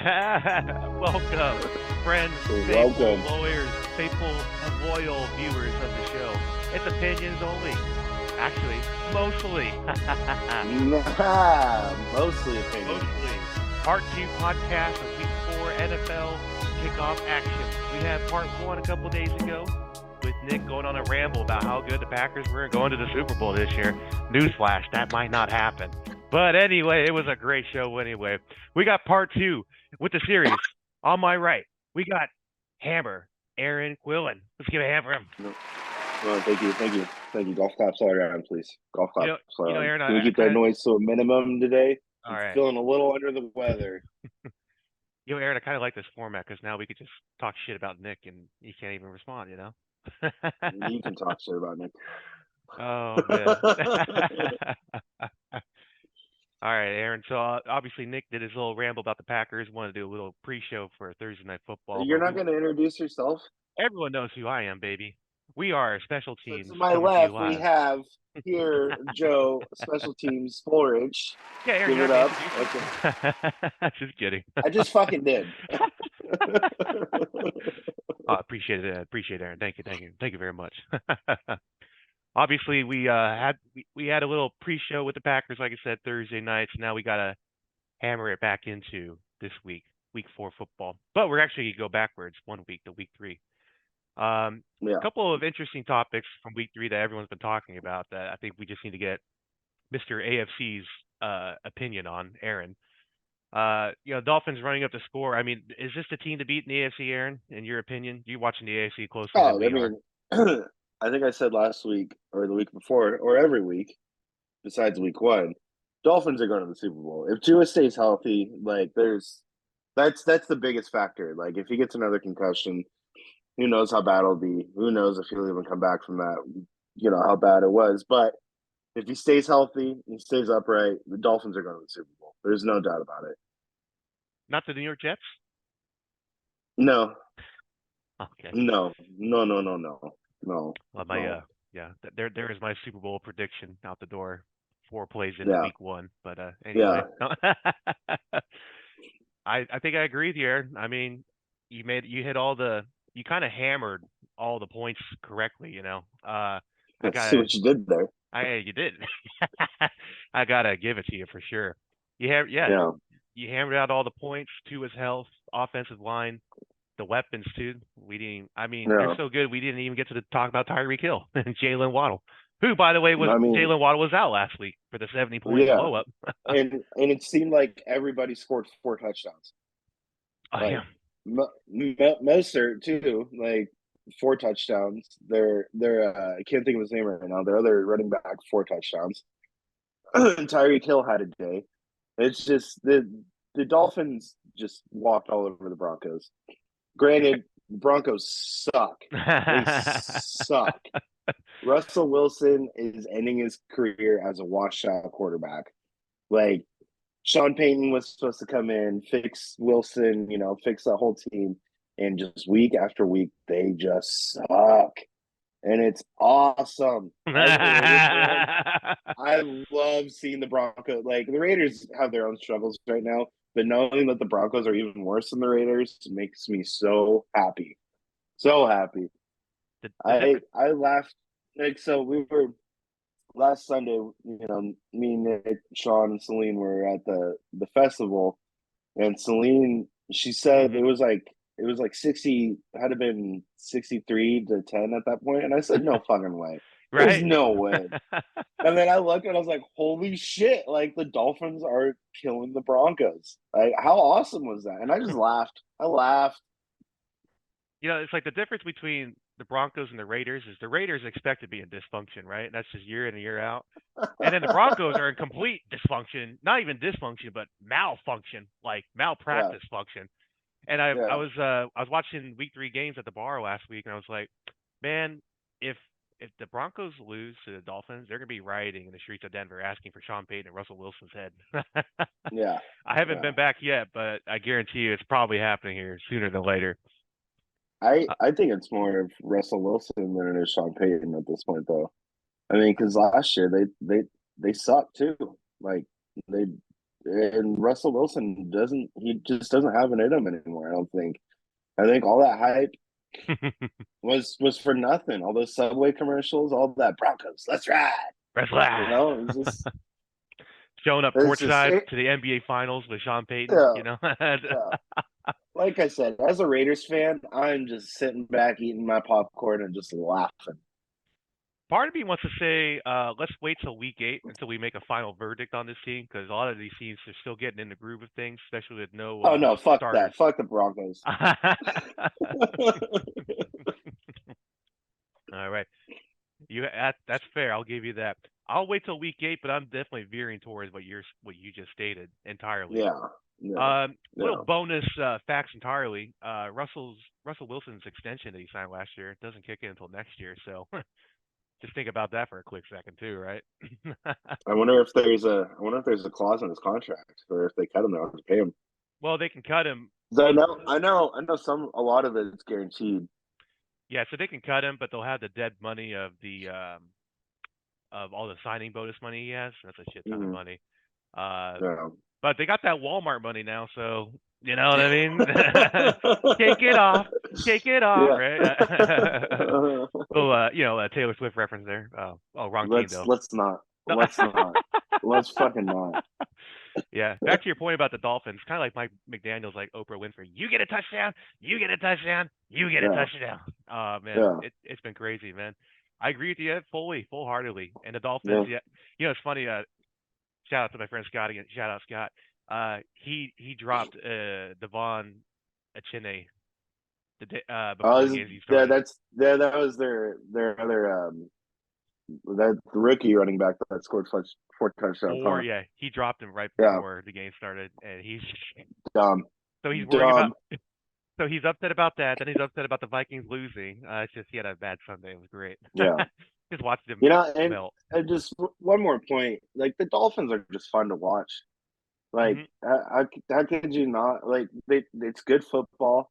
Welcome, friends, faithful Welcome. lawyers, faithful and loyal viewers of the show. It's opinions only. Actually, mostly. Mostly opinion. Mostly. Part 2 podcast of Week 4 NFL kickoff action. We had part 1 a couple days ago with Nick going on a ramble about how good the Packers were going to the Super Bowl this year. Newsflash, that might not happen. But anyway, it was a great show anyway. We got part 2 with the series. On my right, we got Hammer, Aaron Quillen. Let's give a hand for him. No, thank you. Golf claps all around, please. Golf claps all around. Aaron, Can we keep that noise to a minimum today? All I'm right. feeling a little under the weather. Aaron, I kind of like this format because now we could just talk shit about Nick and he can't even respond, You can talk shit about Nick. Oh, man. All right, Aaron. So obviously Nick did his little ramble about the Packers. Wanted to do a little pre-show for Thursday Night Football. You're not going to introduce yourself? Everyone knows who I am, baby. We are special teams. So to my left, we have here Joe, special teams, Sporich. Yeah, Aaron, give it up. Okay. Just kidding. I just fucking did. I appreciate it. Appreciate it, Aaron. Thank you very much. Obviously, we had a little pre-show with the Packers, like I said, Thursday nights. Now we gotta hammer it back into this week, Week 4 football. But we're actually gonna go backwards 1 week to Week 3. A couple of interesting topics from Week 3 that everyone's been talking about that I think we just need to get Mr. AFC's opinion on, Aaron. Dolphins running up the score. I mean, is this the team to beat in the AFC, Aaron? In your opinion, you're watching the AFC closer than we are. I think I said last week or the week before or every week, besides week 1, Dolphins are going to the Super Bowl. If Tua stays healthy, that's the biggest factor. Like if he gets another concussion, who knows how bad it'll be? Who knows if he'll even come back from that? How bad it was. But if he stays healthy, he stays upright, the Dolphins are going to the Super Bowl. There's no doubt about it. Not the New York Jets? No. Okay. No. Well, there is my Super Bowl prediction out the door. 4 plays into Week 1, but anyway. Yeah. I think I agree with you, Aaron. I mean, you kind of hammered all the points correctly. I see what you did there. You did. I gotta give it to you for sure. You hammered out all the points. Tua's health, offensive line, the weapons too. They're so good we didn't even get to talk about Tyreek Hill and Jalen Waddle, who, by the way, Jalen Waddle was out last week for the 70-point blow up. and it seemed like everybody scored 4 touchdowns. Mostert too, 4 touchdowns. They're I can't think of his name right now. Their other running back 4 touchdowns. And Tyreek Hill had a day. It's just the Dolphins just walked all over the Broncos. Granted, the Broncos suck. They suck. Russell Wilson is ending his career as a washed-out quarterback. Sean Payton was supposed to come in, fix Wilson, fix the whole team, and just week after week, they just suck. And it's awesome. I love seeing the Broncos. The Raiders have their own struggles right now, but knowing that the Broncos are even worse than the Raiders makes me so happy. So happy. I laughed. So we were last Sunday, me, Nick, Sean, and Celine were at the festival, and Celine, she said it was like 60, had been 63-10 at that point, and I said no fucking way. Right? There's no way. And then I looked and I was like, holy shit, the Dolphins are killing the Broncos. How awesome was that? And I just laughed. I laughed. It's like the difference between the Broncos and the Raiders is the Raiders expect to be in dysfunction, right? And that's just year in and year out. And then the Broncos are in complete dysfunction, not even dysfunction, but malfunction, malpractice function. And I was watching Week 3 games at the bar last week, and I was like, man, if the Broncos lose to the Dolphins, they're gonna be rioting in the streets of Denver asking for Sean Payton and Russell Wilson's head. I haven't been back yet, but I guarantee you it's probably happening here sooner than later. I think it's more of Russell Wilson than it is Sean Payton at this point, though. I mean, because last year they sucked too. They and Russell Wilson doesn't. He just doesn't have it in him anymore. I don't think. I think all that hype was for nothing. All those Subway commercials, all that Broncos, let's ride. You Wrestler. know, Showing up it's just courtside to the NBA Finals with Sean Payton, yeah, you know. yeah. Like I said, as a Raiders fan, I'm just sitting back eating my popcorn and just laughing. Part of me wants to say, let's wait till week 8 until we make a final verdict on this team because a lot of these teams are still getting in the groove of things, especially with no Oh no, fuck starters. that. Fuck the Broncos. All right, that's fair. I'll give you that. I'll wait till week 8, but I'm definitely veering towards what you just stated entirely. Yeah, yeah, Little yeah. bonus facts entirely. Russell Wilson's extension that he signed last year doesn't kick in until next year, so just think about that for a quick second too, right? I wonder if there's a clause in his contract, or if they cut him, they'll have to pay him. Well, they can cut him. 'Cause Well, I know. A lot of it's guaranteed. yeah, so they can cut him, but they'll have the dead money of all the signing bonus money he has. That's a shit ton of Mm, money. Uh, yeah. but they got that Walmart money now, so you know what I mean. Take it off, take it off, Yeah. right? Little, Taylor Swift reference there. Oh, wrong team though. Let's not. Let's not. Let's fucking not. Yeah, back to your point about the Dolphins. Kind of like Mike McDaniel's, like Oprah Winfrey. You get a touchdown, you get a touchdown, you get a Yeah. touchdown. Oh man, Yeah. it's been crazy, man. I agree with you fully, full heartedly. And the Dolphins, Yeah. yeah, it's funny. Shout out to my friend Scott again. Shout out Scott. He dropped Devon Achene before the games he Yeah, started. that was their other that the rookie running back that scored four touchdowns, Four, huh? yeah, he dropped him right Yeah. before the game started, and Dumb. he's worried about. Dumb. So he's upset about that. Then he's upset about the Vikings losing. It's just he had a bad Sunday. It was great. Yeah. Just watched him You know, melt. and just one more point. Like the Dolphins are just fun to watch. Like Hmm. how could you not like it's good football.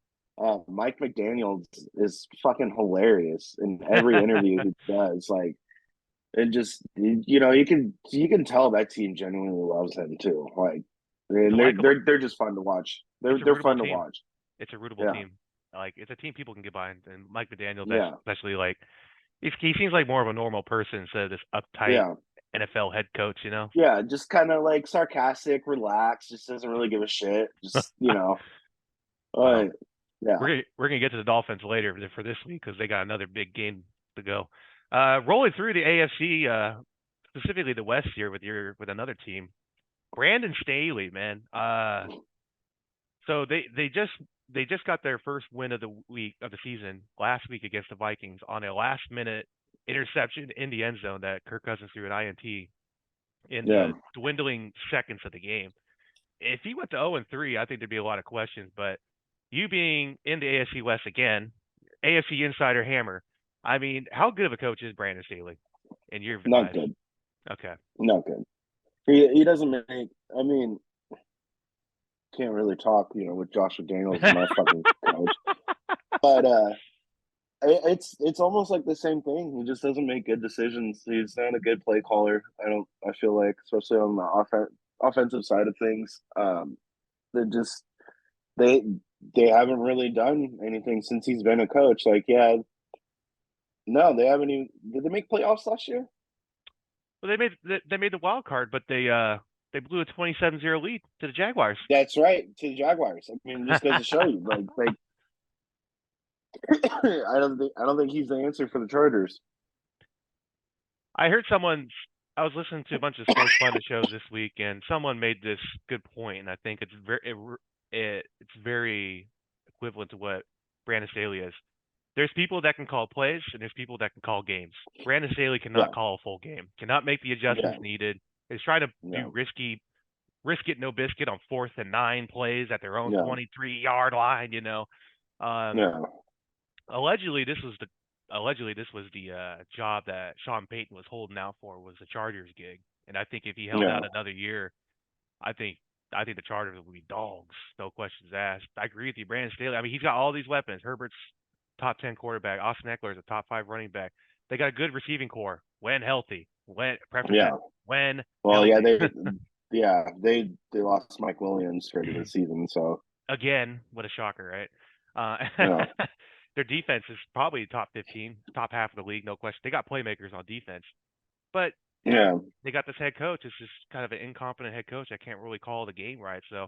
Mike McDaniel is fucking hilarious in every interview he does. Like it just you can tell that team genuinely loves him too. Like It's a and likable. they're just fun to watch. It's a They're rootable fun to team. watch. It's a rootable Yeah. team. Like it's a team people can get behind. And Mike McDaniel, Yeah. especially, like he seems like more of a normal person instead of this uptight Yeah. NFL head coach. You know. Yeah, just kind of like sarcastic, relaxed, just doesn't really give a shit. Just, Well, uh, yeah, we're gonna get to the Dolphins later for this week because they got another big game to go. Rolling through the AFC, specifically the West here with another team, Brandon Staley, man. So they just got their first win of the season last week against the Vikings on a last minute interception in the end zone that Kirk Cousins threw an INT in yeah, the dwindling seconds of the game. If he went to 0-3, I think there'd be a lot of questions. But you being in the AFC West again, AFC Insider Hammer, I mean, how good of a coach is Brandon Staley in your not eyes? good, Okay. not good. He doesn't make. I mean, can't really talk, with Josh McDaniels as my fucking coach, but it's almost like the same thing. He just doesn't make good decisions. He's not a good play caller. I feel like, especially on the offensive side of things. They just they they haven't really done anything since he's been a coach. Like, yeah, no, they haven't even. Did they make playoffs last year? Well, they made the wild card, but they blew a 27-0 lead to the Jaguars. That's right, to the Jaguars. I mean, just goes to show you, like I don't think he's the answer for the Chargers. I heard I was listening to a bunch of sports pundit shows this week, and someone made this good point, and I think it's very equivalent to what Brandon Staley is. There's people that can call plays, and there's people that can call games. Brandon Staley cannot Yeah, call a full game, cannot make the adjustments yeah, needed. Is trying to do yeah, risk it, no biscuit on 4th and 9 plays at their own yeah, 23-yard line. Um, yeah, allegedly this was the job that Sean Payton was holding out for, was the Chargers gig. And I think if he held yeah, out another year, I think the Chargers would be dogs, no questions asked. I agree with you, Brandon Staley. I mean, he's got all these weapons. Herbert's top 10 quarterback. Austin Eckler is a top 5 running back. They got a good receiving core when healthy. When preface yeah. that when Well, yeah, healthy. Yeah, they lost Mike Williams for the season, so Again, what a shocker, right? yeah, Their defense is probably top 15, top half of the league, no question. They got playmakers on defense, but yeah, they got this head coach. It's just kind of an incompetent head coach. I can't really call the game right. So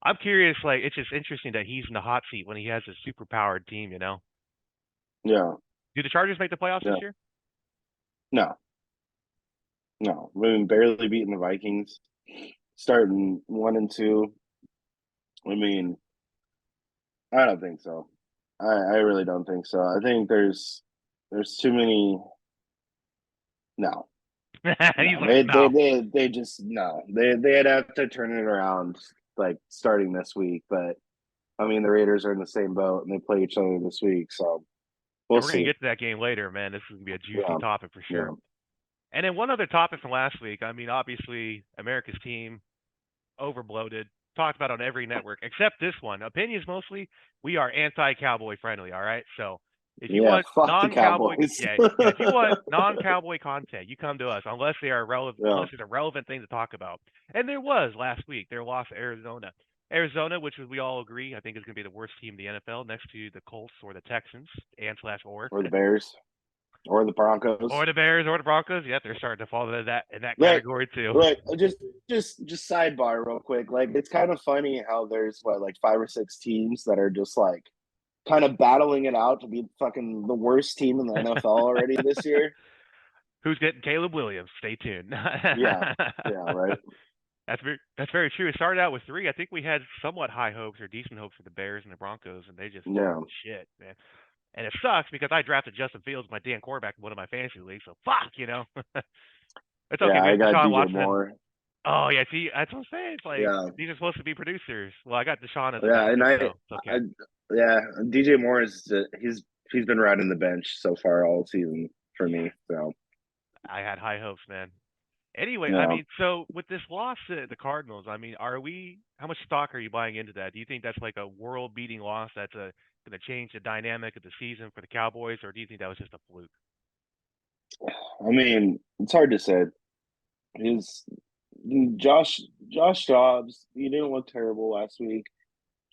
I'm curious. Like, it's just interesting that he's in the hot seat when he has a super powered team. yeah, Do the Chargers make the playoffs yeah. this year? No, no, I mean barely beating the Vikings, starting 1-2. I mean, I don't think so. I really don't think so. I think there's too many. No, He's no, like, no. they just no. They'd have to turn it around like starting this week. But I mean, the Raiders are in the same boat and they play each other this week, so Yeah, we'll we're gonna see. get to that game later, man. This is gonna be a juicy Yeah, topic for sure. yeah. And then one other topic from last week. I mean, obviously, America's team overbloated, talked about on every network except this one. Opinions mostly. We are anti-cowboy friendly. All right. So if you Yeah, want fuck the non-cowboy, Cowboys. yeah. If you want non-cowboy content, you come to us unless they are relevant, Yeah, unless it's a relevant thing to talk about. And there was last week. Their loss to Arizona. Arizona, which we all agree, I think is going to be the worst team in the NFL, next to the Colts or the Texans and slash or the Bears, or the Broncos. or the Bears or the Broncos. Yeah, they're starting to fall into that Like, category too. like, just sidebar real quick. Like, it's kind of funny how there's what like 5 or 6 teams that are just like kind of battling it out to be fucking the worst team in the NFL already this year. Who's getting Caleb Williams? Stay tuned. Yeah, yeah, right. That's very true. It started out with three. I think we had somewhat high hopes or decent hopes for the Bears and the Broncos, and they just fallen Yeah, to shit, man. And it sucks because I drafted Justin Fields, my damn quarterback, in one of my fantasy leagues. So fuck. It's okay. yeah. We I have got Deshaun DJ Watson. Moore. Oh yeah, see, that's what I'm saying. It's like Yeah, these are supposed to be producers. Well, I got Deshaun as a yeah, and backup, so it's I okay. yeah, DJ Moore is he's been riding the bench so far all season for me. So I had high hopes, man. Anyway, I yeah, mean, so with this loss to the Cardinals, I mean, how much stock are you buying into that? Do you think that's like a world-beating loss that's going to change the dynamic of the season for the Cowboys, or do you think that was just a fluke? I mean it's hard to say. His Josh Josh Dobbs, he didn't look terrible last week.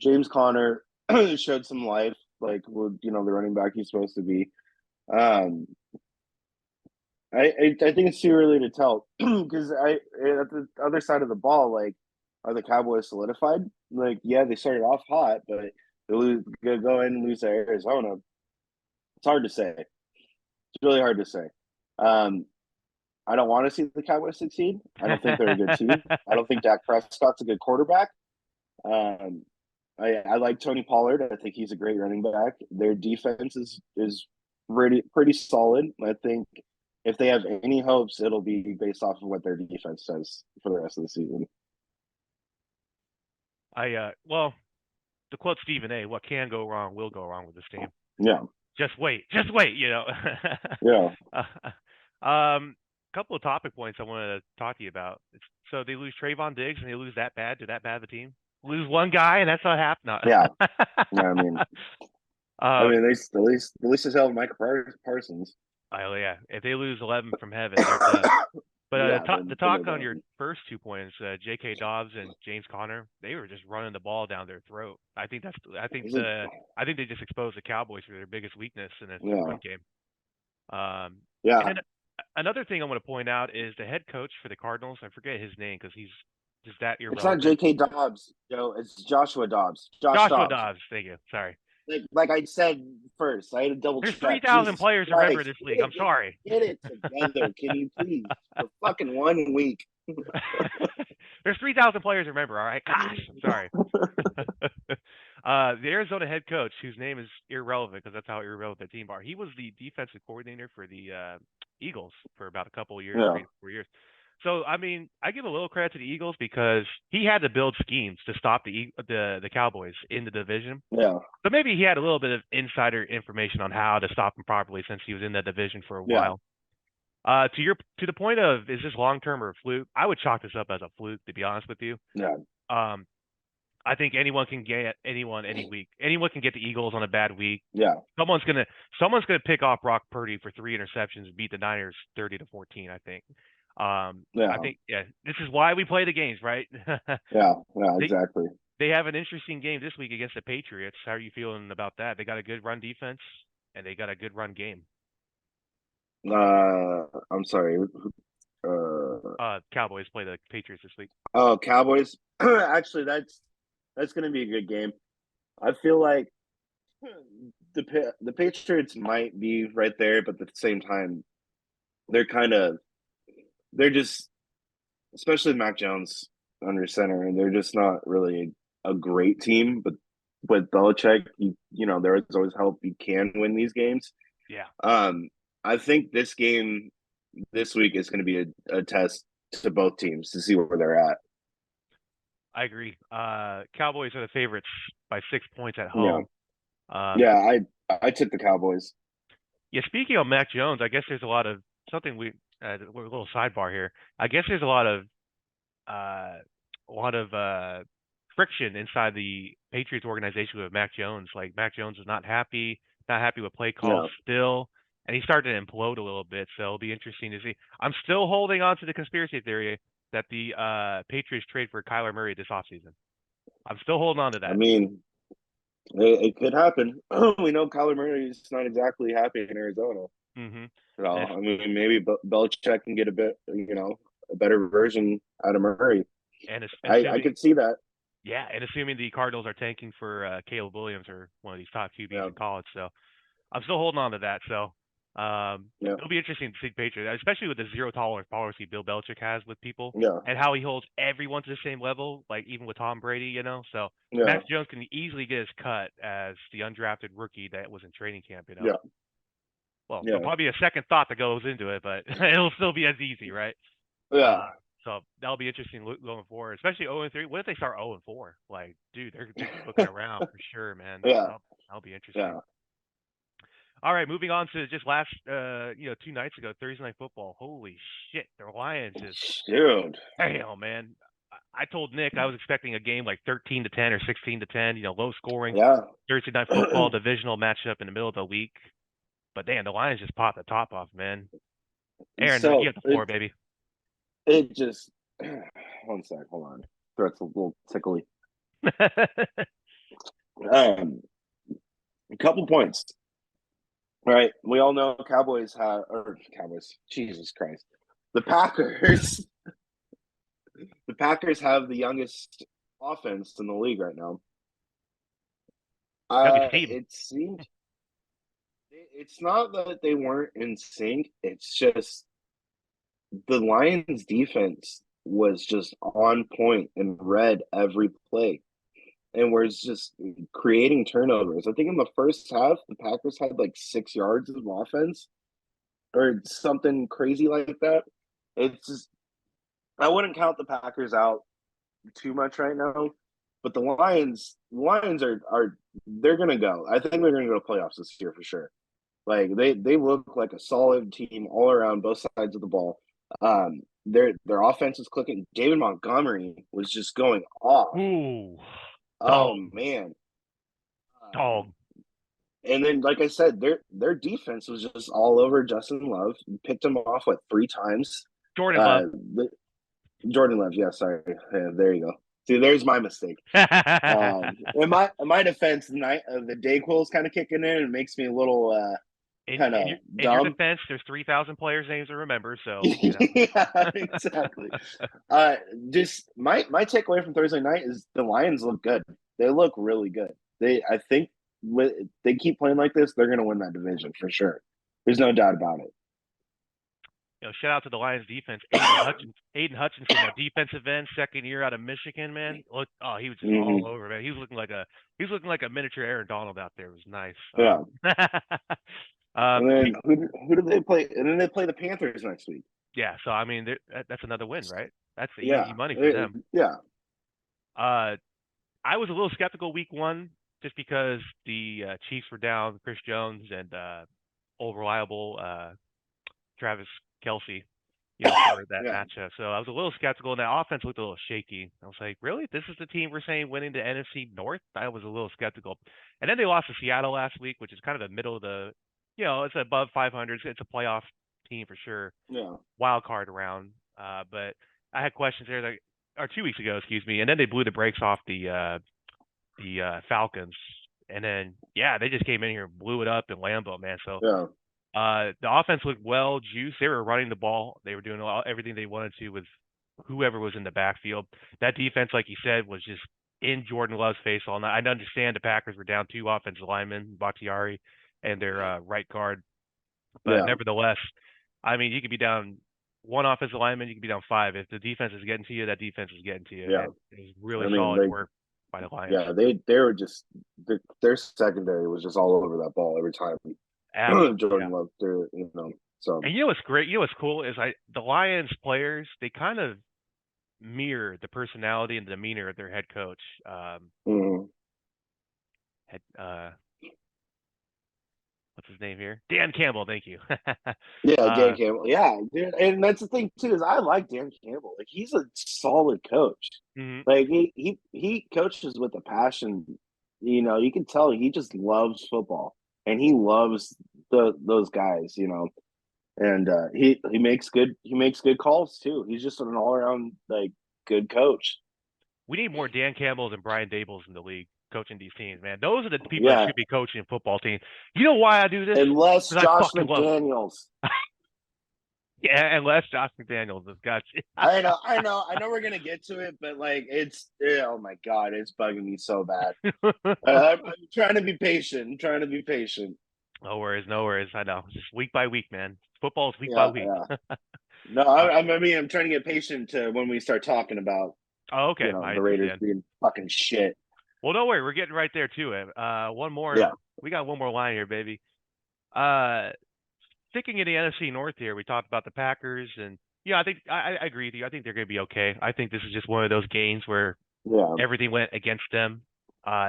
James Conner showed some life, like with the running back he's supposed to be. Um, I think it's too early to tell because I at the other side of the ball, like, are the Cowboys solidified? Like, yeah, they started off hot, but they go in and lose to Arizona. It's hard to say. It's really hard to say. Um, I don't want to see the Cowboys succeed. I don't think they're a good team. I don't think Dak Prescott's a good quarterback. Um, I like Tony Pollard. I think he's a great running back. Their defense is pretty solid. I think if they have any hopes, it'll be based off of what their defense does for the rest of the season. Well, to quote Stephen A., what can go wrong will go wrong with this team. Yeah, Just wait. yeah, Couple of topic points I wanted to talk to you about. So they lose Trayvon Diggs and they lose that bad to that bad of a team. Lose one guy and that's not happening. yeah, yeah. I um, mean, they at least they have Micah Parsons. oh yeah, if they lose 11 from heaven, they're done. But Yeah, the then they're talk on your done. first 2 points, J.K. Dobbs and James Conner, they were just running the ball down their throat. Is it? I think they just exposed the Cowboys for their biggest weakness in the Yeah, run game. Um, and yeah. then another thing I want to point out is the head coach for the Cardinals. I forget his name because he's just that It's not irrelevant. J.K. Dobbs. It's Joshua Dobbs. Josh Joshua Dobbs. Dobbs. Thank you. Sorry. Like I said first, I had to double There's check. 3,000 Jesus players remember Christ, this league. I'm sorry. get it together, can you please? For fucking 1 week. There's 3,000 players remember. All right. Gosh, I'm sorry. The Arizona head coach, whose name is irrelevant because that's how irrelevant the team are. He was the defensive coordinator for the Eagles for about a couple of years, Yeah, 3 to 4 years. So I mean, I give a little credit to the Eagles because he had to build schemes to stop the Cowboys in the division. yeah, So maybe he had a little bit of insider information on how to stop them properly since he was in that division for a yeah, while. To the point of is this long term or a fluke? I would chalk this up as a fluke, to be honest with you. yeah, Um, I think anyone can get anyone any week. Anyone can get the Eagles on a bad week. yeah, Someone's gonna pick off Brock Purdy for 3 interceptions and beat the Niners 30-14. I think. I Yeah, think this is why we play the games, right? yeah, yeah, they exactly. they have an interesting game this week against the Patriots. How are you feeling about that? They got a good run defense and they got a good run game. I'm sorry. Uh, Cowboys play the Patriots this week. oh, Cowboys. Actually, that's going to be a good game. I feel like the Patriots might be right there, but at the same time, they're kind of they're just, especially Mac Jones under center, and they're just not really a great team. But with Belichick, there is always help. You can win these games. Yeah, Um, I think this game this week is going to be a test to both teams to see where they're at. I agree. Cowboys are the favorites by 6 points at Yeah, home. Um, yeah. I took the Cowboys. yeah, speaking of Mac Jones, I guess there's a lot of something we're a little sidebar here. I guess there's uh, a lot of friction inside the Patriots organization with Mac Jones. Like Mac Jones is not happy with play calls Yeah, still, and he's starting to implode a little bit. So it'll be interesting to see. I'm still holding on to the conspiracy theory that the Patriots trade for Kyler Murray this offseason. I'm still holding on to I that. mean, it could happen. We know Kyler Murray is not exactly happy in Arizona. Mm-hmm. And I mean, maybe Belichick can get a better version out of Murray. and I assuming could see that. yeah, and assuming the Cardinals are tanking for Caleb Williams or one of these top QBs Yeah, in college, so I'm still holding on to that. So yeah, it'll be interesting to see Patriots, especially with the zero tolerance policy Bill Belichick has with people yeah, and how he holds everyone to the same level, like even with Tom Brady, So yeah, Max Jones can easily get his cut as the undrafted rookie that was in training camp. yeah, Well, there'll yeah, probably be a second thought that goes into it, but it'll still be as easy, right? yeah, So that'll be interesting going forward, especially 0-3. What if they start 0-4? Like, dude, they're looking around for sure, man. yeah, That'll be interesting. yeah. All right, moving on to just last, 2 nights ago, Thursday Night Football. Holy shit, the Lions just, Dude, damn, man. I told Nick I was expecting a game like 13-10 or 16-10, low scoring yeah. Thursday Night Football divisional matchup in the middle of the week. But damn, the Lions just popped the top off, man. Aaron, you So have the floor, baby. it just one sec, hold on. Throat's a little tickly. Um, a couple points. All right, we all know Cowboys. Jesus Christ, the Packers. The Packers have the youngest offense in the league right now. Youngest team. It seemed it's not that they weren't in sync. It's just the Lions' defense was just on point and read every play, and was just creating turnovers. I think in the first half, the Packers had like 6 yards of offense or something crazy like that. It's just I wouldn't count the Packers out too much right now, but the Lions are they're gonna go. I think they're gonna go to playoffs this year for sure. Like they look like a solid team all around both sides of the ball. Their offense is clicking. David Montgomery was just going off. Ooh, dog, Oh man. dog. And then, like I said, their defense was just all over Justin Love. Picked him off 3 times. Jordan Love. Uh, the, Jordan Love, yeah, sorry, yeah, there you go. See, there's my mistake. In my defense, the Dayquil is kind of kicking in and makes me a little in kind in of your in your dumb. defense, there's 3,000 players' names to remember, so Yeah, exactly. Uh, just my takeaway from Thursday night is the Lions look good. They look really good. I think they keep playing like this, they're going to win that division for sure. There's no doubt about it. Shout out to the Lions defense. Aiden Hutchinson, that defensive end, second year out of Michigan, man. Look, oh, he was just all Hmm. over, man. He was looking like a miniature Aaron Donald out there. It was nice. Yeah. And then Speak, who do they play? And then they play the Panthers next week. yeah. So I mean, that's another win, right? That's the easy Yeah. money for them. Yeah. Uh, I was a little skeptical week one just because the Chiefs were down Chris Jones and old reliable Travis Kelsey, for that Yeah. matchup. So I was a little skeptical, and that offense looked a little shaky. I was like, really? This is the team we're saying winning the NFC North? I was a little skeptical. And then they lost to Seattle last week, which is kind of the middle of it's above 500. It's a playoff team for sure. Yeah. Wild card round. But I had questions there, like, or 2 weeks ago, excuse me, and then they blew the brakes off the Falcons, and then yeah, they just came in here and blew it up in Lambeau, man. So Yeah, the offense looked well juiced. They were running the ball. They were doing everything they wanted to with whoever was in the backfield. That defense, like you said, was just in Jordan Love's face all night. I understand the Packers were down two offensive linemen, Bakhtiari and their right guard, but yeah, nevertheless, I mean, you could be down one offensive lineman, you could be down five. If the defense is getting to you, that defense is getting to you, yeah. and it was really I mean, solid work by the Lions. yeah, they were just their secondary was just all over that ball every time Yeah. Jordan Love threw it, So And you know what's great? You know what's cool is the Lions players, they kind of mirror the personality and demeanor of their head coach. mhm. Head, what's his name here? Dan Campbell. Thank you. Yeah, Dan uh, Campbell. Yeah, dude, and that's the thing too is I like Dan Campbell. Like he's a solid coach. mhm. Like he coaches with a passion. You can tell he just loves football and he loves those guys. And he makes good calls too. He's just an all around like good coach. We need more Dan Campbells and Brian Dables in the league coaching these teams, man. Those are the people that Yeah, should be coaching football teams. You know why I do this? unless Because I Josh fucking love. McDaniels. Yeah, unless Josh McDaniels has got you. I know. We're gonna get to it, but like oh my god, it's bugging me so bad. I'm trying to be patient. I'm trying to be patient. No worries, no worries. I know. Just week by week, man. Football's week by Yeah, week. yeah. No, Uh, I'm trying to get patient to when we start talking about oh, okay. I the Raiders understand. being fucking shit. Well, don't worry. We're getting right there to it. One more. Yeah, We got one more line here, baby. Uh, Sticking in the NFC North here, we talked about the Packers, and yeah, I think I agree with you. I think they're going to be okay. I think this is just one of those games where yeah. everything went against them,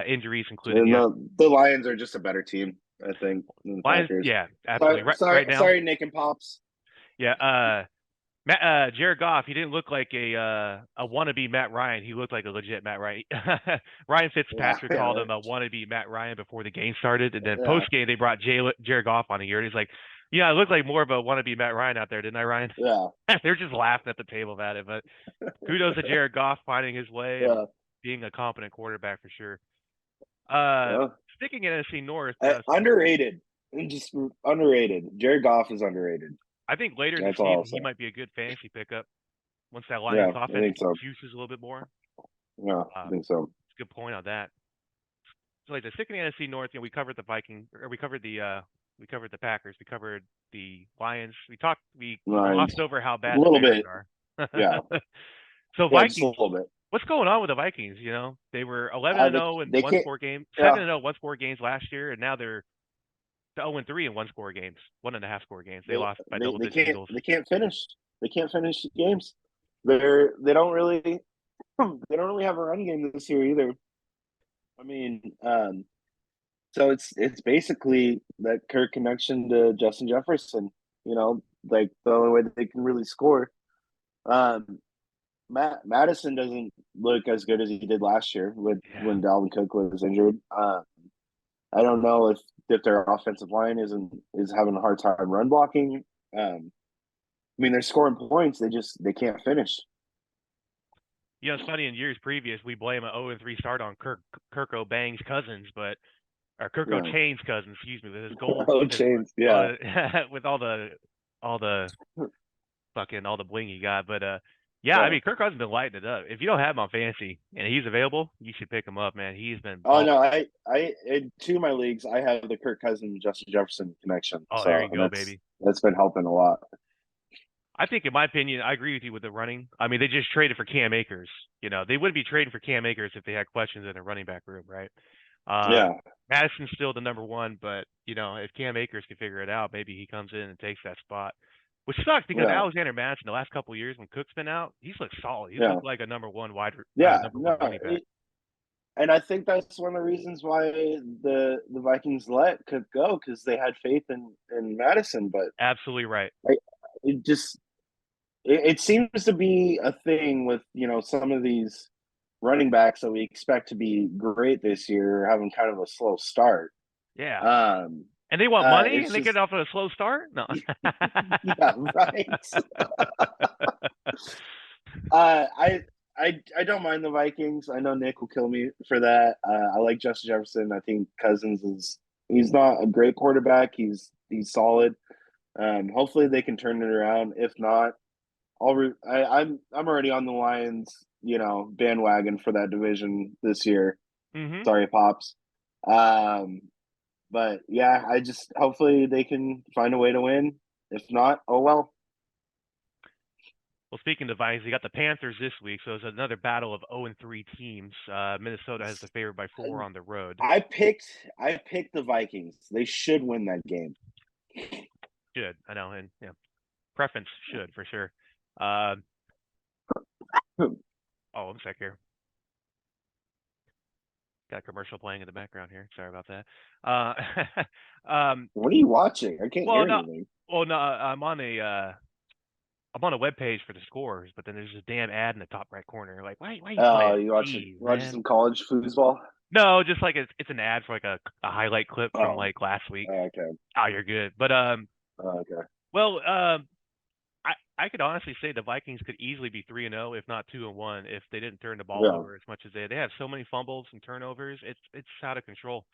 injuries included. And Yes, the Lions are just a better team, I think, than the Lions. Packers. Yeah, absolutely. Sorry, Right, sorry, right now. sorry, Nick and Pops. Yeah. Jared Goff, he didn't look like a wannabe Matt Ryan. He looked like a legit Matt Ryan. Ryan Yeah, Fitzpatrick called him a wannabe Matt Ryan before the game started, and then yeah, post game they brought Jared Goff on here, and he's like, "Yeah, I looked like more of a wannabe Matt Ryan out there, didn't I, Ryan?" yeah, They're just laughing at the table about it, but kudos to Jared Goff finding his way and yeah. being a competent quarterback for sure. Uh, Well, Sticking in NFC North, underrated. And just underrated. Jared Goff is underrated. I think later in the That's all I'll season say. he might be a good fantasy pickup once that Yeah, Lions I offense think so. juices a little bit more. Yeah, I Uh, think so. Good point on that. So like the sticking in the NFC North, we covered the Vikings, or we covered the Packers, we covered the Lions. We Lions. glossed over how A bad the little Bears bit. are. Yeah. So Yeah, just a Vikings, little bit. what's going on with the Vikings? They were 11 and They 0 in they one can't. score games, Yeah, 7 and 0 one score games last year, and now they're 0 and 3 in one score games, 1.5 score games. They they lost by they double they digit can't Eagles. they can't finish. They can't finish games. They don't really they don't really have a run game this year either. I mean, so it's basically that Kirk connection to Justin Jefferson. Like the only way that they can really score. Um, Madison doesn't look as good as he did last year Yeah. when Dalvin Cook was injured. I don't know if their offensive line is having a hard time run blocking. I mean, they're scoring points. They can't finish. It's funny. In years previous, we blame an 0 and 3 start on Kirk O'Bang's cousins, but or Kirk Yeah. O'Chain's cousins, excuse me, with his gold, Oh, with his chains. Yeah. with all the fucking all the bling he got. But yeah, I Yeah. mean, Kirk Cousins been lighting it up. If you don't have him on fantasy and he's available, you should pick him up, man. He's been Oh no, balling. I in two of my leagues I have the Kirk Cousins Justin Jefferson connection, Oh, there so you go, that's baby. that's been helping a lot. I think, in my opinion, I agree with you with the running. I mean, they just traded for Cam Akers. They wouldn't be trading for Cam Akers if they had questions in the running back room, right? Uh, Yeah, Madison's still the number one, but if Cam Akers can figure it out, maybe he comes in and takes that spot. Which sucks because yeah, Alexander Madison the last couple of years when Cook's been out, he's looked solid. He's yeah, looked like a yeah. number one No, running back. and I think that's one of the reasons why the Vikings let Cook go because they had faith in Madison, but Absolutely right. I, it just it seems to be a thing with some of these running backs that we expect to be great this year having kind of a slow start. Yeah. And they want money, It's and they get just off to a slow start. No. yeah, right. Uh, I I don't mind the Vikings. I know Nick will kill me for that. I like Justin Jefferson. I think Cousins is he's not a great quarterback. He's solid. Hopefully they can turn it around. If not, I'm already on the Lions, bandwagon for that division this year. Hmm. Sorry, pops. Um, but yeah, I just hopefully they can find a way to win. If not, oh well. Well, speaking of Vikings, you got the Panthers this week, so it's another battle of 0-3 teams. Minnesota has the favorite by 4 on the road. I picked I picked the Vikings. They should win that game. Should, I know, and preference should for sure. Uh, oh, I'm sick here. Got a commercial playing in the background here. Sorry about that. What are you watching? I can't Well, hear no, anything. well, no, I'm on a web page for the scores, but then there's this damn ad in the top right corner. Like, why are you playing? You Jeez, watching man. some college foosball? No, just like it's an ad for like a highlight clip from Oh, like last week. okay. Oh, you're good. But Okay. well, I could honestly say the Vikings could easily be 3-0, if not 2-1, if they didn't turn the ball Yeah. over as much as they have so many fumbles and turnovers. It's out of control.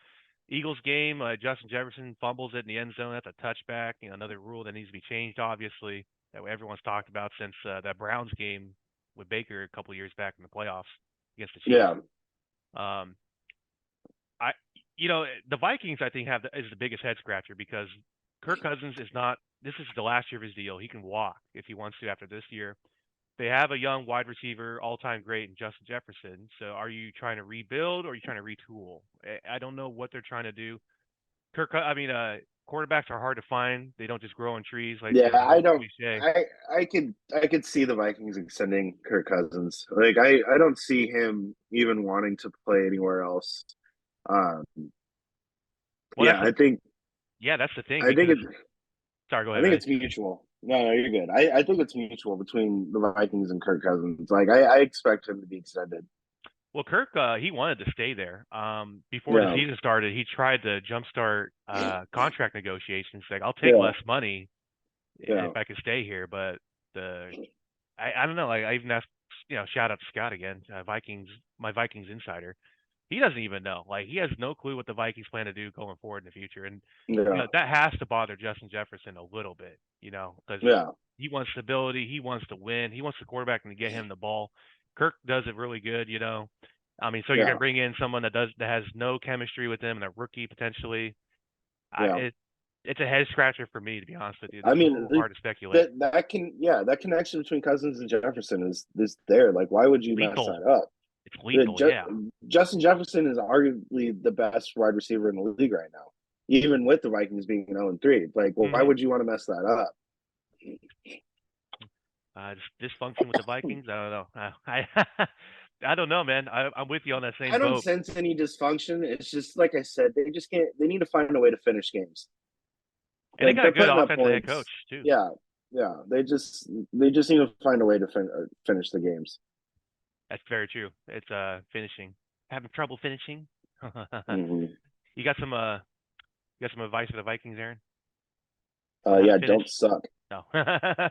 Eagles game, Justin Jefferson fumbles it in the end zone. That's a touchback. Another rule that needs to be changed, obviously, that everyone's talked about since that Browns game with Baker a couple years back in the playoffs against the Chiefs. Yeah. Um, I, the Vikings, I think, is the biggest head scratcher because Kirk Cousins is not. This is the last year of his deal. He can walk if he wants to after this year. They have a young wide receiver, all-time great, in Justin Jefferson. So, are you trying to rebuild or are you trying to retool? I don't know what they're trying to do. Quarterbacks are hard to find. They don't just grow on trees like Yeah, the I old don't. cliche. I could see the Vikings extending Kirk Cousins. Like I don't see him even wanting to play anywhere else. Um, Well, yeah, that's the thing I because think if it sorry, go I ahead, think buddy. it's mutual. No, you're good. I think it's mutual between the Vikings and Kirk Cousins. Like I expect him to be extended. Well, Kirk, he wanted to stay there. Before the Yeah, season started, he tried to jumpstart contract negotiations. Like, I'll take yeah, less money yeah, if I can stay here, but the I don't know. Like, I even asked, shout out to Scott again, my Vikings insider. He doesn't even know. Like, he has no clue what the Vikings plan to do going forward in the future, and yeah, that has to bother Justin Jefferson a little bit, because yeah, he wants stability, he wants to win, he wants the quarterback to get him the ball. Kirk does it really good. I mean, so you're gonna yeah, bring in someone that has no chemistry with him and a rookie potentially. yeah. It it's a head scratcher for me, to be honest with you. This I is a mean, little hard to speculate. that connection between Cousins and Jefferson is there. Like, why would you mess Lethal. that up? It's The, lethal, Ju- yeah. Justin Jefferson is arguably the best wide receiver in the league right now, even with the Vikings being 0-3. Like, well, why Hmm. would you want to mess that up? Dysfunction with the Vikings. I don't know. I don't know, man. I'm with you on that I same don't boat. sense any dysfunction. It's just like I said, they just can't. They need to find a way to finish games. And they Like got a they're good putting up offensive head coach points. too. Yeah, yeah. They just need to find a way to finish the games. That's very true. It's finishing. Having trouble finishing. Hmm. You got some advice for the Vikings, Aaron, on how to Yeah, finish? don't suck. No. I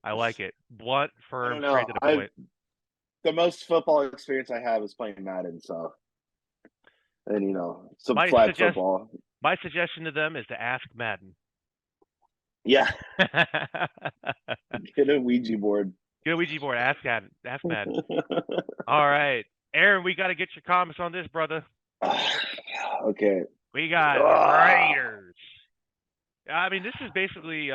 I like it. Blunt, firm, don't straight know. to the I point. The most football experience I have is playing Madden, so and some My flag suggest football. my suggestion to them is to ask Madden. Yeah, get a Ouija board. Get a Ouija board. Ask Madden. Ask Madden. All right, Aaron, we got to get your comments on this, brother. Okay. We got the Ah, Raiders. I mean, this is basically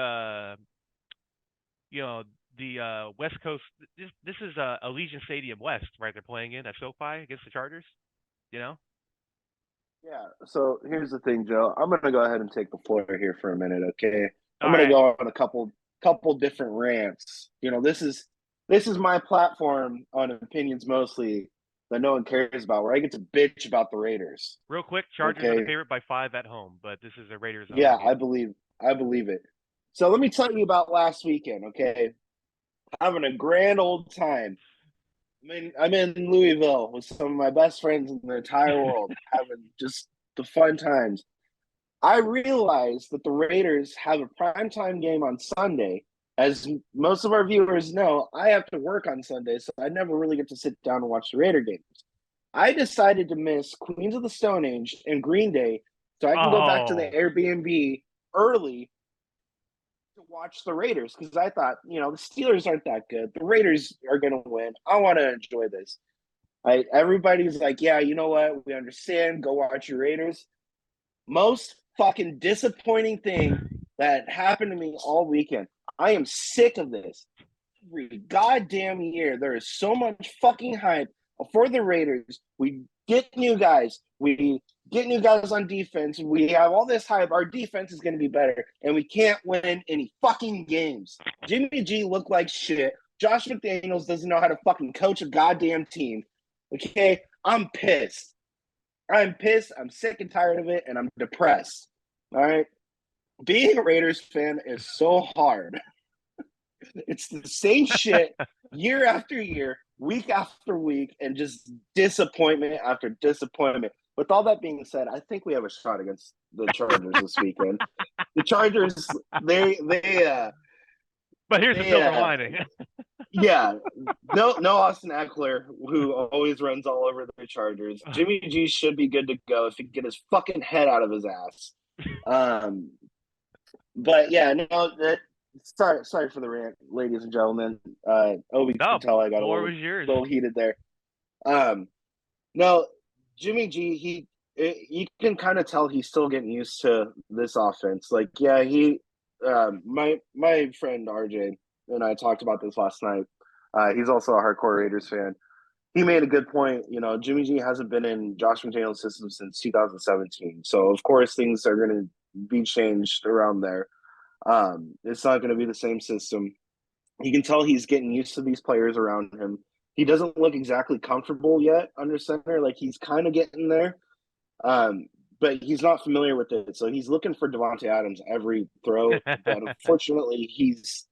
you know, the West Coast. This is Allegiant Stadium West, right? They're playing in at SoFi against the Chargers. You know. yeah. So here's the thing, Joe. I'm gonna go ahead and take the floor here for a minute, okay? All I'm gonna right. go on a couple different rants. This is my platform on opinions mostly that no one cares about, where I get to bitch about the Raiders. Real quick, Chargers are the Okay. favorite by 5 at home, but this is the Raiders' home Yeah, game. I believe it. So let me tell you about last weekend, okay? Having a grand old time. I'm in Louisville with some of my best friends in the entire world, having just the fun times. I realized that the Raiders have a primetime game on Sunday. As most of our viewers know, I have to work on Sunday, so I never really get to sit down and watch the Raider games. I decided to miss Queens of the Stone Age and Green Day so I can go back to the Oh, Airbnb early to watch the Raiders because I thought, the Steelers aren't that good. The Raiders are going to win. I want to enjoy this. Everybody's like, yeah, you know what? We understand. Go watch your Raiders. Most fucking disappointing thing that happened to me all weekend. I am sick of this. Every goddamn year, there is so much fucking hype for the Raiders. We get new guys. We get new guys on defense. We have all this hype. Our defense is going to be better, and we can't win any fucking games. Jimmy G looked like shit. Josh McDaniels doesn't know how to fucking coach a goddamn team. Okay, I'm pissed. I'm pissed. I'm sick and tired of it, and I'm depressed. All right. Being a Raiders fan is so hard. It's the same shit year after year, week after week, and just disappointment after disappointment. With all that being said, I think we have a shot against the Chargers this weekend. The Chargers, but here's the they, silver lining. yeah, no Austin Eckler, who always runs all over the Chargers. Jimmy G should be good to go if he can get his fucking head out of his ass. But yeah, no, sorry for the rant, ladies and gentlemen. Obi No, can tell I got a floor was yours. little heated there. Um, no, Jimmy G, you can kind of tell he's still getting used to this offense. Like, yeah, my friend RJ and I talked about this last night. He's also a hardcore Raiders fan. He made a good point. Jimmy G hasn't been in Josh McDaniels' system since 2017. So, of course, things are going to be changed around there. It's not going to be the same system. You can tell he's getting used to these players around him. He doesn't look exactly comfortable yet under center. Like he's kind of getting there, but he's not familiar with it. So he's looking for Devontae Adams every throw. But unfortunately, he's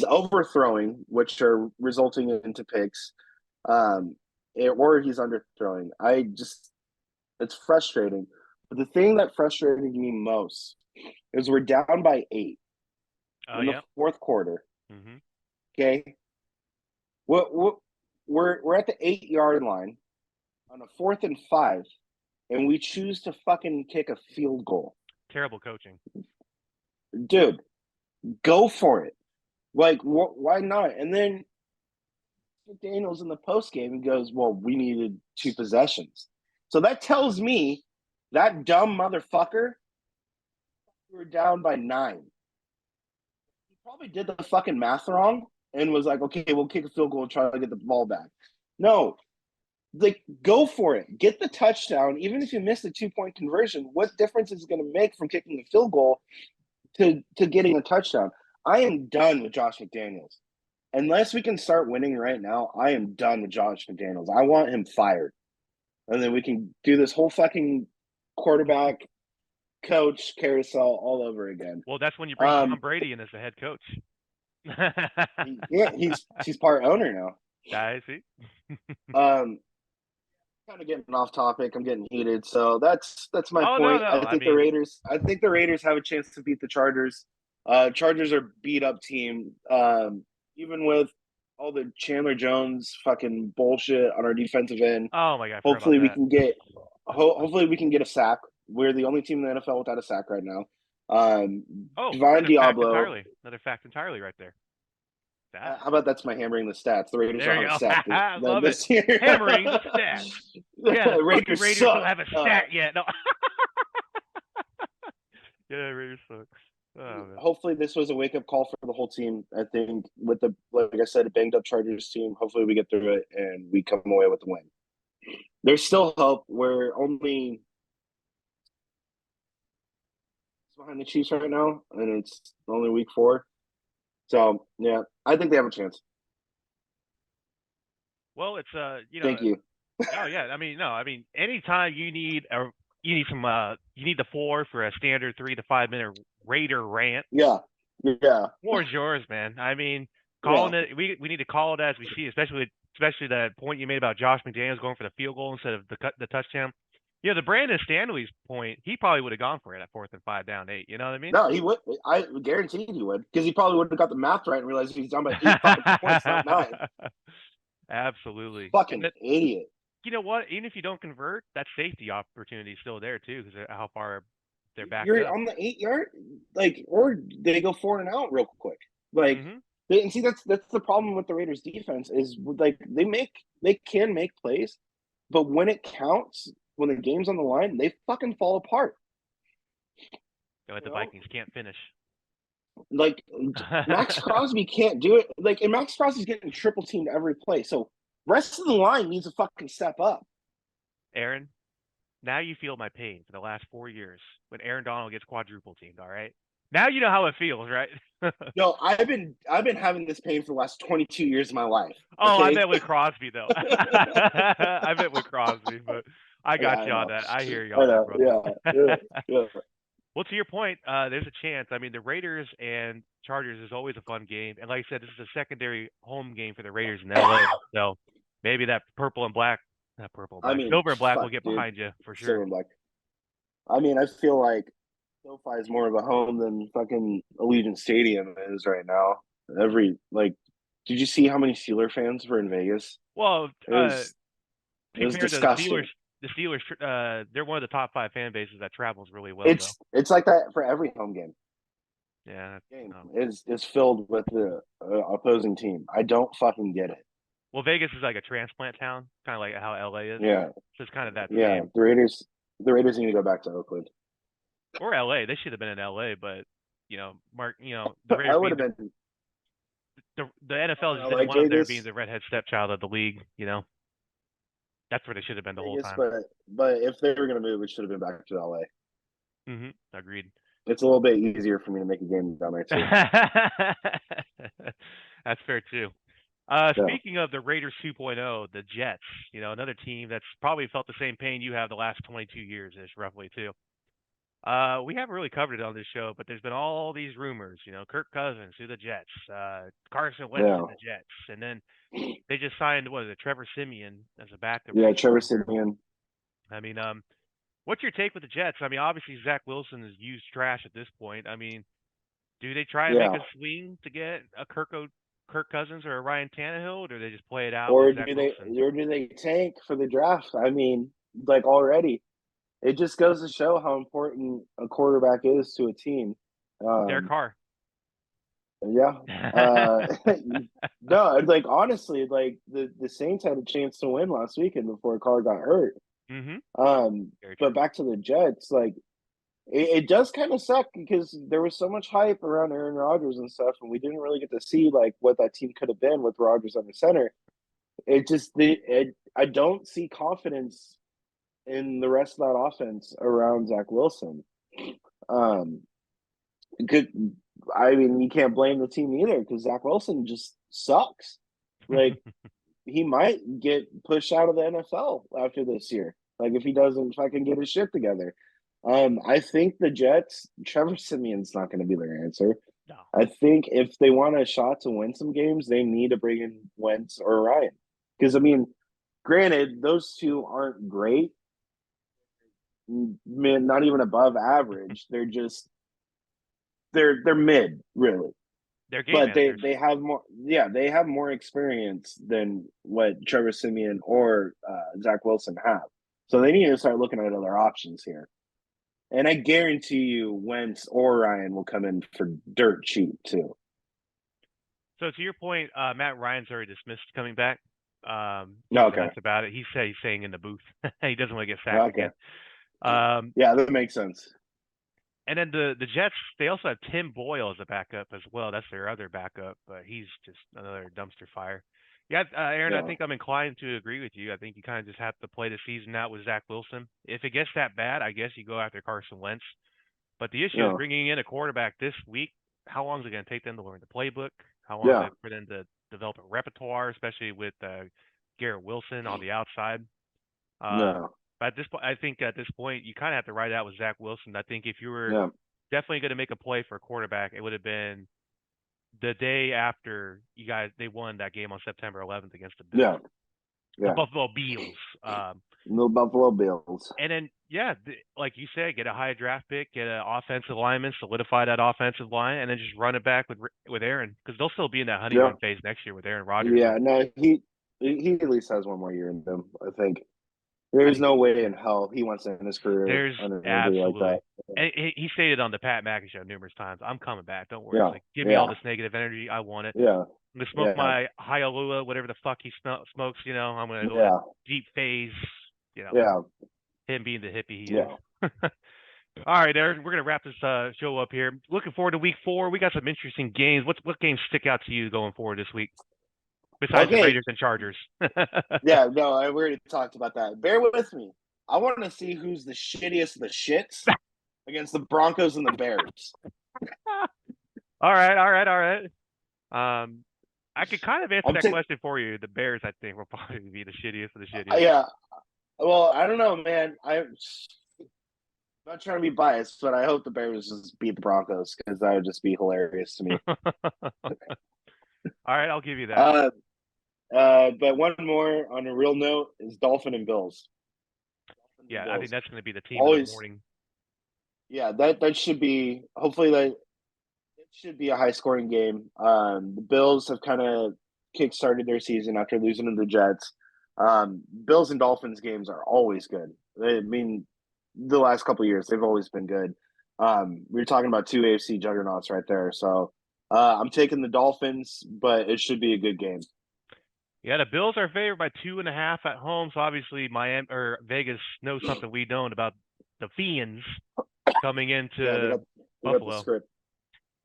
overthrowing, which are resulting into picks, or he's underthrowing. It's frustrating. But the thing that frustrated me most is we're down by 8 in the Yeah. fourth quarter. Mm-hmm. Okay, we're at the 8 yard line on a 4th and 5, and we choose to fucking kick a field goal. Terrible coaching. Dude, go for it. Like, why not? And then McDaniels in the post game goes, "Well, we needed 2 possessions." So that tells me that dumb motherfucker, we were down by 9. He probably did the fucking math wrong and was like, "Okay, we'll kick a field goal and try to get the ball back." No, like go for it. Get the touchdown. Even if you miss the 2-point conversion, what difference is it going to make from kicking a field goal to getting a touchdown? I am done with Josh McDaniels. Unless we can start winning right now, I am done with Josh McDaniels. I want him fired. And then we can do this whole fucking quarterback coach carousel all over again. Well, that's when you bring Tom Brady in as the head coach. Yeah, he's part owner now. I see. Kind of getting off topic. I'm getting heated. So that's my Oh point. no. I I think mean, the Raiders have a chance to beat the Chargers. Chargers are beat up team. Even with all the Chandler Jones fucking bullshit on our defensive end. oh my god, I forgot about Hopefully we that. can get hopefully we can get a sack. We're the only team in the NFL without a sack right now. Oh, Divine another fact Diablo. entirely. Another fact entirely right there. That. How about that's my hammering the stats? The Raiders There don't you have a go. sack I love it. this year. Hammering the stats. Yeah, fuck you, Raiders Raiders don't suck. have a stat yet. No. Yeah, Raiders sucks. Oh man. Hopefully this was a wake up call for the whole team. I think with the like I said, a banged up Chargers team. Hopefully we get through it and we come away with the win. There's still hope. We're only behind the Chiefs right now, and it's only week 4. So yeah, I think they have a chance. Well, it's Thank you. oh yeah. I mean, no. I mean, anytime you need the floor for a standard 3 to 5 minute Raider rant. Yeah. Floor is yours, man. I mean, Yeah. calling it. We need to call it as we see, especially the point you made about Josh McDaniels going for the field goal instead of the touchdown. The Brandon Stanley's point, he probably would have gone for it at 4th and 5 down 8. You know what I mean? No, he would. I guaranteed he would because he probably would have got the math right and realized he's down by 8 fucking points, not 9. Absolutely. And Fucking that, idiot. you know what? Even if you don't convert, that safety opportunity is still there too, because how far they're backed You're up. on the 8 yard, like, or they go 4 and out real quick. Like, Hmm. and see, that's the problem with the Raiders defense is like they can make plays, but when it counts, when the game's on the line, they fucking fall apart. But You the know, Vikings can't finish. like Max Crosby can't do it. Like, and Max Crosby's getting triple teamed every play. So rest of the line needs to fucking step up. Aaron, now you feel my pain for the last 4 years when Aaron Donald gets quadruple teamed. All right. Now you know how it feels, right? No, I've been having this pain for the last 22 years of my life. Oh, I Okay. meant with Crosby though. I meant with Crosby, but I Yeah, got I you on know. that. I hear you I on that, know. brother. Yeah. Yeah. Yeah. Well, to your point, there's a chance. I mean, the Raiders and Chargers is always a fun game, and like I said, this is a secondary home game for the Raiders in LA. So maybe that purple and black, not purple and I black, mean, silver and black will fuck, get dude. behind you for Silver sure. and black. I mean, I feel like SoFi is more of a home than fucking Allegiant Stadium is right now. Did you see how many Steeler fans were in Vegas? Well, It was it was compared to the Steelers, disgusting. they're one of the top 5 fan bases that travels really well, though. It's like that for every home game. Yeah. Game is filled with the opposing team. I don't fucking get it. Well, Vegas is like a transplant town, kind of like how LA is. Yeah, So it's kind of that yeah. same. The Raiders need to go back to Oakland. Or LA. They should have been in LA, but Mark, the I Raiders would being have been the NFL just didn't like want them there being Vegas, the redhead stepchild of the league. That's where they should have been the whole Vegas, time. but if they were gonna move, it should have been back to LA. Agreed. It's a little bit easier for me to make a game down there too. That's fair too. Yeah, Speaking of the Raiders 2.0, the Jets, another team that's probably felt the same pain you have the last 22 years ish, roughly too. We haven't really covered it on this show, but there's been all these rumors, Kirk Cousins to the Jets, Carson Wentz to yeah, the Jets, and then they just signed what is it, Trevor Simeon as a backup yeah. receiver Trevor here. Simeon. I mean, what's your take with the Jets? I mean, obviously Zach Wilson is used trash at this point. I mean, do they try and make Yeah, a swing to get a Kirk Cousins or a Ryan Tannehill, or do they just play it out with or Zach do they Wilson? or do they tank for the draft? I mean, like already, it just goes to show how important a quarterback is to a team. Derek Um, Carr. yeah. Uh, no, like honestly, like the Saints had a chance to win last weekend before Carr got hurt. Mhm. Very But true. back to the Jets, like it does kind of suck because there was so much hype around Aaron Rodgers and stuff, and we didn't really get to see like what that team could have been with Rodgers on the center. I don't see confidence in the rest of that offense around Zach Wilson. Um, good. I mean, you can't blame the team either because Zach Wilson just sucks. Like he might get pushed out of the NFL after this year. Like if he doesn't fucking get his shit together. I think the Jets, Trevor Simeon's not going to be their answer. No. I think if they want a shot to win some games, they need to bring in Wentz or Ryan. Because I mean, granted, those two aren't great, man, not even above average. They're mid, really. They're game But they managers. they have more, yeah, they have more experience than what Trevor Simeon or Zach Wilson have. So they need to start looking at other options here. And I guarantee you, Wentz or Ryan will come in for dirt cheap too. So to your point, Matt Ryan's already dismissed coming back. He was Okay, asked about it. He's saying in the booth he doesn't want to get sacked okay, again. Um, yeah, that makes sense. and then the Jets, they also have Tim Boyle as a backup as well. That's their other backup, but he's just another dumpster fire. Yeah, Aaron, I Yeah, think I'm inclined to agree with you. I think you kind of just have to play the season out with Zach Wilson. If it gets that bad, I guess you go after Carson Wentz. But the issue is yeah, bringing in a quarterback this week. How long is it going to take them to learn the playbook? How long is yeah, it for them to develop a repertoire, especially with Garrett Wilson on the outside? Um, no, but at this point, I think at this point, you kind of have to ride out with Zach Wilson. I think if you were yeah, definitely going to make a play for a quarterback, it would have been the day after they won that game on September 11th against the yeah, the yeah. Buffalo Bills. No Buffalo Bills. And then Yeah, like you said, get a high draft pick, get an offensive lineman, solidify that offensive line, and then just run it back with Aaron, because they'll still be in that Yeah, honeymoon phase next year with Aaron Rodgers. yeah. And No, he at least has one more year in him. I think I there's think no way in hell he wants to end his career there's under an injury like that. absolutely. And he stated on the Pat McAfee show numerous times, "I'm coming back. Don't worry." He's Yeah, like, "Give me all yeah, this negative energy. I want it. yeah, I'm gonna smoke yeah, my Hyalula, whatever the fuck he smokes. I'm gonna go that yeah, deep phase. You know, yeah, him being the hippie he is." yeah. All right, Aaron, we're gonna wrap this show up here. Looking forward to week 4. We got some interesting games. What games stick out to you going forward this week besides the Okay, Raiders and Chargers? yeah. No, we already talked about that. Bear with me. I want to see who's the shittiest of the shits against the Broncos and the Bears. All right, all right, all right. I could kind of answer I'm that taking. question for you. The Bears, I think, will probably be the shittiest of the shittiest. Yeah. Well, I don't know, man. I'm not trying to be biased, but I hope the Bears just beat the Broncos because that would just be hilarious to me. All right, I'll give you that. Uh, but one more on a real note is Dolphin and Bills. Dolphins and Yeah, I think Bills. that's going to be the team of the Always, morning. yeah. That should be. Hopefully, that it should be a high scoring game. The Bills have kind of kick-started their season after losing to the Jets. Bills and Dolphins games are always good. I mean, the last couple of years they've always been good. We were talking about two AFC juggernauts right there. So I'm taking the Dolphins, but it should be a good game. Yeah, the Bills are favored by 2.5 at home. So obviously, Miami or Vegas knows something we don't about the Fiends coming Yeah, into they got the Buffalo. script.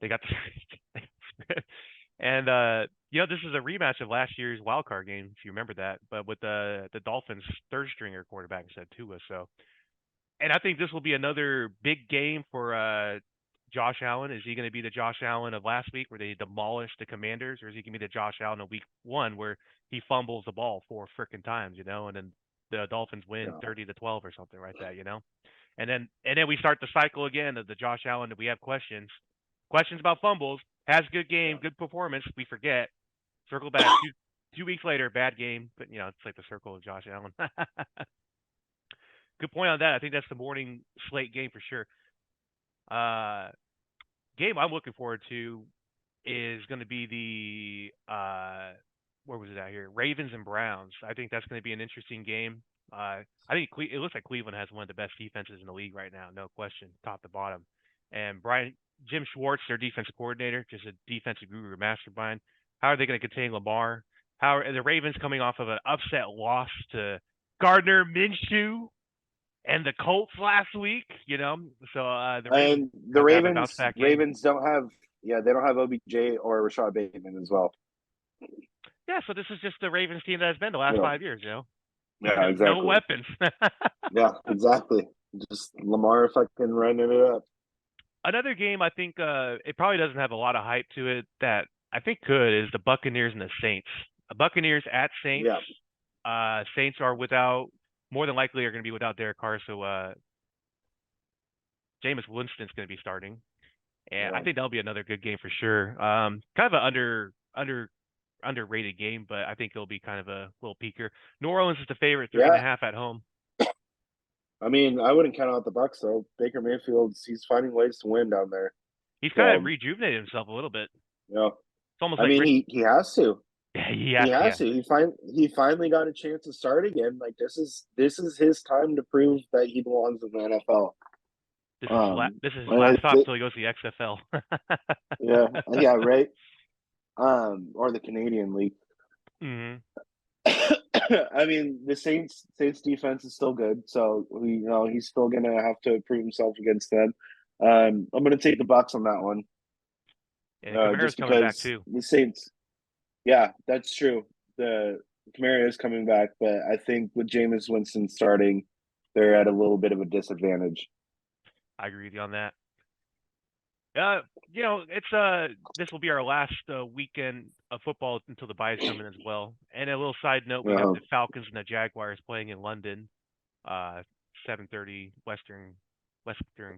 They got the and this is a rematch of last year's wild card game, if you remember that. But with the Dolphins third stringer quarterback instead of Tua. So, and I think this will be another big game for Josh Allen. Is he going to be the Josh Allen of last week where they demolished the Commanders, or is he going to be the Josh Allen of week 1 where he fumbles the ball 4 freaking times, and then the Dolphins win Yeah, 30-12 or something like that. And then we start the cycle again of the Josh Allen that we have questions about fumbles, has good game, yeah, good performance. We forget, circle back 2 weeks later, bad game, but it's like the circle of Josh Allen. Good point on that. I think that's the morning slate game for sure. Uh, Game I'm looking forward to is going to be where was it out here? Ravens and Browns. I think that's going to be an interesting game. I think it looks like Cleveland has one of the best defenses in the league right now, no question, top to bottom. And Jim Schwartz, their defensive coordinator, just a defensive guru mastermind. How are they going to contain Lamar? How are the Ravens coming off of an upset loss to Gardner Minshew and the Colts last week? So the Ravens and the have to have a bounce Ravens back game. Ravens don't have they don't have OBJ or Rashad Bateman as well. Yeah, so this is just the Ravens team that has been the last Yeah, 5 years. yeah, No exactly. weapons. Yeah, exactly. Just Lamar fucking running it up. Another game I think it probably doesn't have a lot of hype to it that I think could is the Buccaneers and the Saints. Buccaneers at Saints. Yeah, Saints are more than likely are going to be without Derek Carr, so Jameis Winston's going to be starting. And I yeah, think that'll be another good game for sure. Kind of an underrated game, but I think it'll be kind of a little peaker. New Orleans is the favorite, three and a yeah. half at home. I mean, I wouldn't count out the Bucks though. Baker Mayfield's he's finding ways to win down there. He's kind of So, rejuvenated himself a little bit. you know, It's almost I like mean, Rick. he has to. Yeah, He yeah. has to. He finally got a chance to start again. Like this is his time to prove that he belongs in the NFL. This is his And last stop until he goes to the XFL. yeah, yeah, right. Or the Canadian League. hmm I mean, the Saints defense is still good, so he's still gonna have to prove himself against them. I'm gonna take the Bucks on that one, And Kamara's just coming back because too. the Saints. Yeah, that's true. The Kamara is coming back, but I think with Jameis Winston starting, they're at a little bit of a disadvantage. I agree with you on that. It's this will be our last weekend of football until the buys come in as well. And a little side note, we have Uh-huh. the Falcons and the Jaguars playing in London, 7:30 Western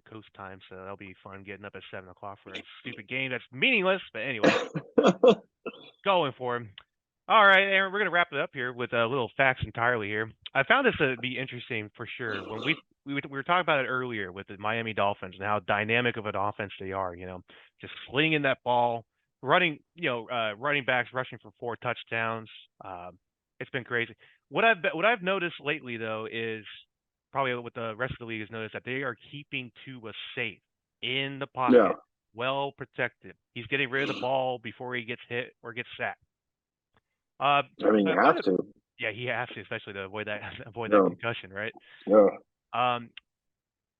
Coast time. So that'll be fun getting up at 7 o'clock for a stupid game that's meaningless. But anyway, going for him. All right, Aaron, we're gonna wrap it up here with a little facts entirely here. I found this to be interesting for sure. When we were talking about it earlier with the Miami Dolphins and how dynamic of an offense they are. Just slinging that ball, running. Running backs rushing for 4 touchdowns. It's been crazy. What I've noticed lately though is probably what the rest of the league has noticed that they are keeping Tua safe in the Yeah, pocket, well protected. He's getting rid of the ball before he gets hit or gets sacked. Uh, I mean you one have of to. Yeah, he has to, especially to avoid that avoid that Yeah, concussion, right? yeah, Um,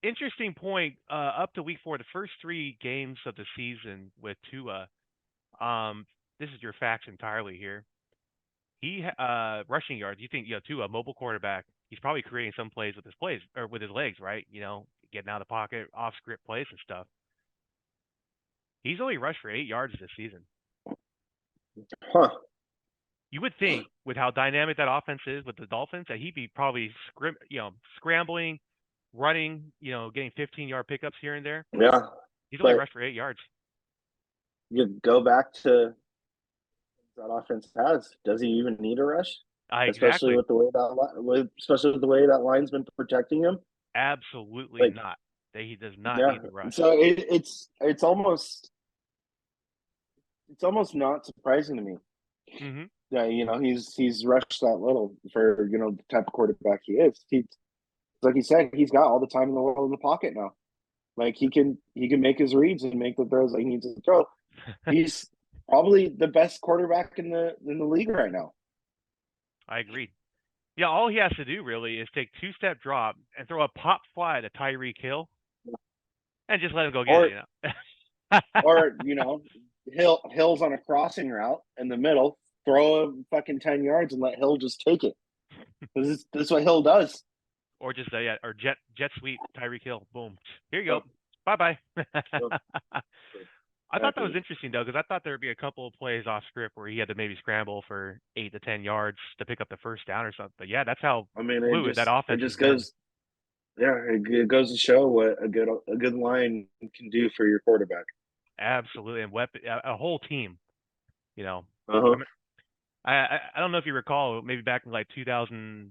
Interesting point. Up to week 4, the first 3 games of the season with Tua. This is your facts entirely here. Rushing yards. You think Tua, mobile quarterback. He's probably creating some plays with his legs, right? Getting out of the pocket, off script plays and stuff. He's only rushed for 8 yards this season. huh? You would think, with how dynamic that offense is with the Dolphins, that he'd be probably scrambling, running, getting 15-yard pickups here and there. Yeah, He's only but rushed for 8 yards. you go back to that offense has. Does he even need a rush? Especially Exactly. with the way especially with the way that line's been protecting him. Absolutely Like, not. That he does not yeah. need the rush. So it's almost not surprising to me. Hmm. Yeah, he's rushed that little for the type of quarterback he is. He's like you said, he's got all the time in the world in the pocket now. Like he can make his reads and make the throws that he needs to throw. He's probably the best quarterback in the league right now. I agreed. Yeah, all he has to do really is take 2-step drop and throw a pop fly to Tyreek Hill and just let him go get Or it. or Hill's on a crossing route in the middle, throw him fucking 10 yards and let Hill just take it. This is what Hill does. Or just or jet sweep Tyreek Hill. Boom. Here you go. Yep. Bye bye. Yep. I thought that was Exactly. interesting though, because I thought there would be a couple of plays off script where he had to maybe scramble for 8 to 10 yards to pick up the first down or something. But yeah, that's how I mean, it fluid that just it offense has just been. goes. Yeah, it goes to show what a good line can do for your quarterback. Absolutely, and a whole team. You know, Uh I huh. mean, I don't know if you recall, maybe back in like 2000.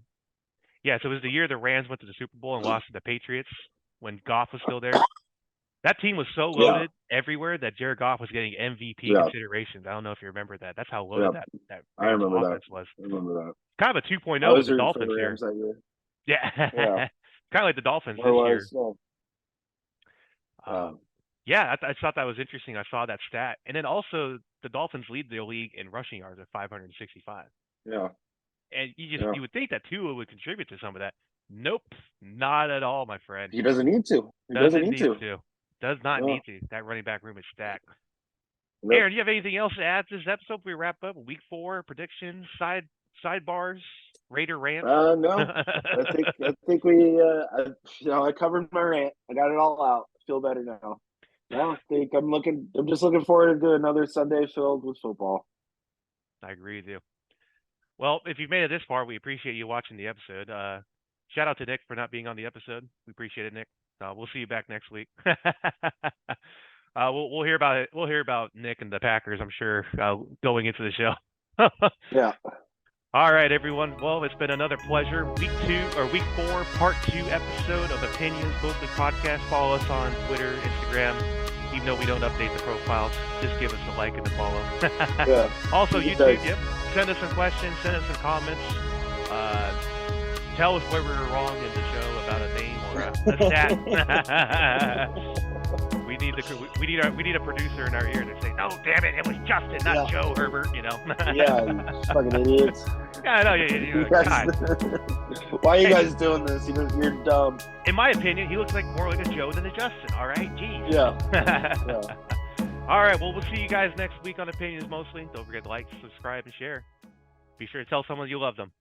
Yeah, so it was the year the Rams went to the Super Bowl and lost to the Patriots when Goff was still there. That team was so Yeah. loaded everywhere that Jared Goff was getting MVP Yeah. considerations. I don't know if you remember that. That's how Yeah. loaded that I Rams remember that. offense was. I remember that. Kind of a I 2.0 with was the rooting for Dolphins the here. Rams that year. Yeah, Yeah. kind of like the Dolphins Or this year. was no. Um, yeah, I thought that was interesting. I saw that stat, and then also the Dolphins lead the league in rushing yards at 565. Yeah. And Yeah. you would think that Tua would contribute to some of that. Nope, not at all, my friend. He doesn't need to. He doesn't Doesn't need need to. to. Does not No. need to. That running back room is stacked. Nope. Aaron, do you have anything else to add to this episode before we wrap up? Week 4 predictions, sidebars, Raider rant. No. I think I covered my rant. I got it all out. I feel better now. No, I'm just looking forward to another Sunday filled with football. I agree with you. Well, if you've made it this far, we appreciate you watching the episode. Shout out to Nick for not being on the episode. We appreciate it, Nick. We'll see you back next week. We'll hear about it. We'll hear about Nick and the Packers, I'm sure, going into the show. Yeah. All right, everyone. Well, it's been another pleasure. Week 4, part 2 episode of Opinions Mostly Podcast. Follow us on Twitter, Instagram. Even though we don't update the profiles, just give us a like and a follow. Yeah. Also, It YouTube. does. Yep. Send us some questions. Send us some comments. Tell us where we were wrong in the show about a name or a stat. We need a producer in our ear to say, "No, damn it, it was Justin, not Joe Herbert." Yeah, you fucking idiots. Yeah, I know. God. Why are you guys doing this? You're dumb. In my opinion, he looks like more like a Joe than a Justin. All right, jeez. Yeah. Yeah. All right, well, we'll see you guys next week on Opinions Mostly. Don't forget to like, subscribe, and share. Be sure to tell someone you love them.